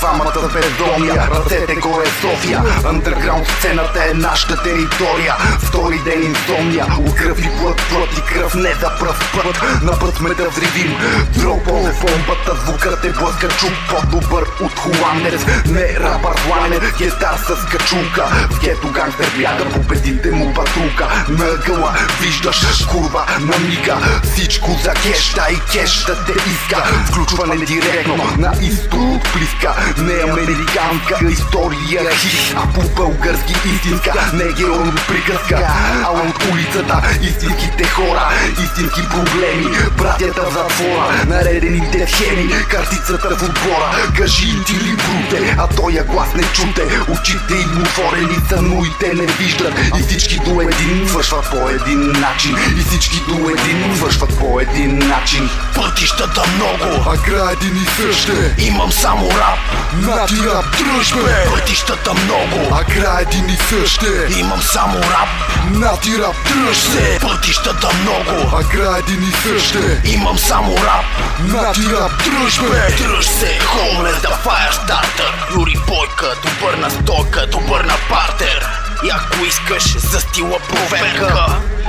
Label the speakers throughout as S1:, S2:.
S1: Двамата бездомия, ръцете горе София. Underground сцената е нашата територия. Втори ден инсомния, от кръв и плът и кръв не за пръв път. На път сме да вривим дропол бомбата, звукът е блъска чук. По-добър от холандец, не рапър планет. Гестар с качулка, в гето гангстер бяга, победите му патрулка. На ъгъла виждаш курва на мига, всичко за кеш, да и кеш да те иска. Включване директно на изток от близка. Не американска история хит, а по-български истинска. Не герой от приказка, а от улицата. Истинските хора, истински проблеми. Братята в затвора, наредените схеми. Картицата в отбора, кажи ти ли бруте, а тоя глас не чуте. Очите им отворени са, но и те не виждат. И всички до един свършват по един начин. И всички до един свършват по един начин.
S2: Пътищата много,
S3: а край един и същ е.
S2: Имам само рап,
S3: на ти рап дръж бе.
S2: Пътищата много,
S3: а край един и същ е.
S2: Имам само рап,
S3: на ти рап дръж се.
S2: Пътищата много,
S3: а край един и същ е.
S2: Имам само рап,
S3: на ти рап дръж бе.
S2: Дръж се, Homeless да Firestarter. Юри Бойка, добър на стойка, добър на партер. И ако искаш за стила проверка,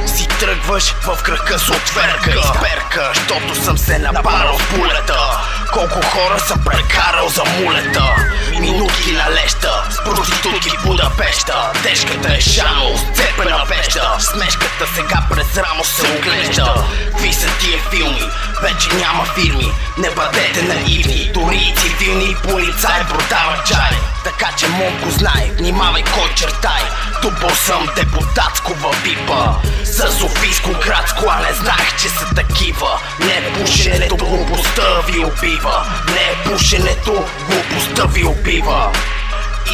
S2: си тръгваш в кръка с отверка. Изперка, щото съм се напарал с пулета. Колко хора съм прекарал за мулета. Минутки на леща, с проститутки в Будапеща. Тежката е шано, сцепена веща. Смешката сега през рамо се оглежда. Какви са тия филми? Вече няма фирми. Не бъдете наивни, дори и цивилни полицаи продават чай. Така че Монко знай, внимавай кой чертай. Тупо съм депутатско във пипа. За Софийско градско, а не знаех, че са такива. Не пушенето, глупостта ви убива. Не пушенето, глупостта ви убива.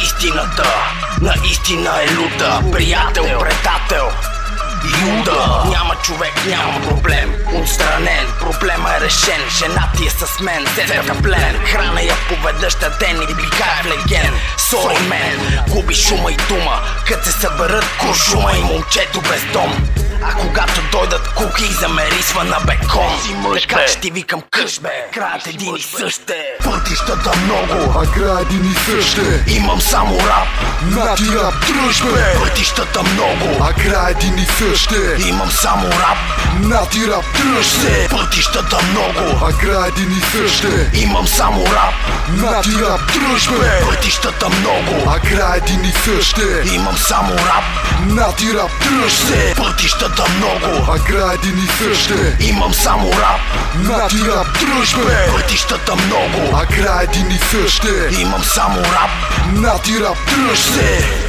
S2: Истината наистина е люта. Приятел, предател, Юда. Няма човек, няма проблем. Отстранен, проблема е решен. Жена ти е с мен, седа в плен. Храна я поведъща ден и бликае в леген. Сори мен, губи шума и дума. Кът се съберат куршума и момчето без дом. А когато дойдат куки, замерисва на бекон. Така че ти викам къш бе, краят един и същ е. Пътищата много,
S3: а край един и същ е.
S2: Имам само рап,
S3: на ти рап дръж бе.
S2: Пътищата много,
S3: а край един и същ е.
S2: Имам само рап,
S3: на ти рап дръж се.
S2: Пътищата много,
S3: а край един и същ е.
S2: Имам само рап,
S3: на ти рап дръж бе.
S2: Пътищата много,
S3: а край един и същ е.
S2: Имам само рап,
S3: на ти рап дръж се.
S2: Пътищата много,
S3: а край един и същ е.
S2: Имам само рап,
S3: на ти рап дръж бе.
S2: Пътищата много,
S3: а край един и същ е.
S2: Имам само рап,
S3: на ти рап дръж се.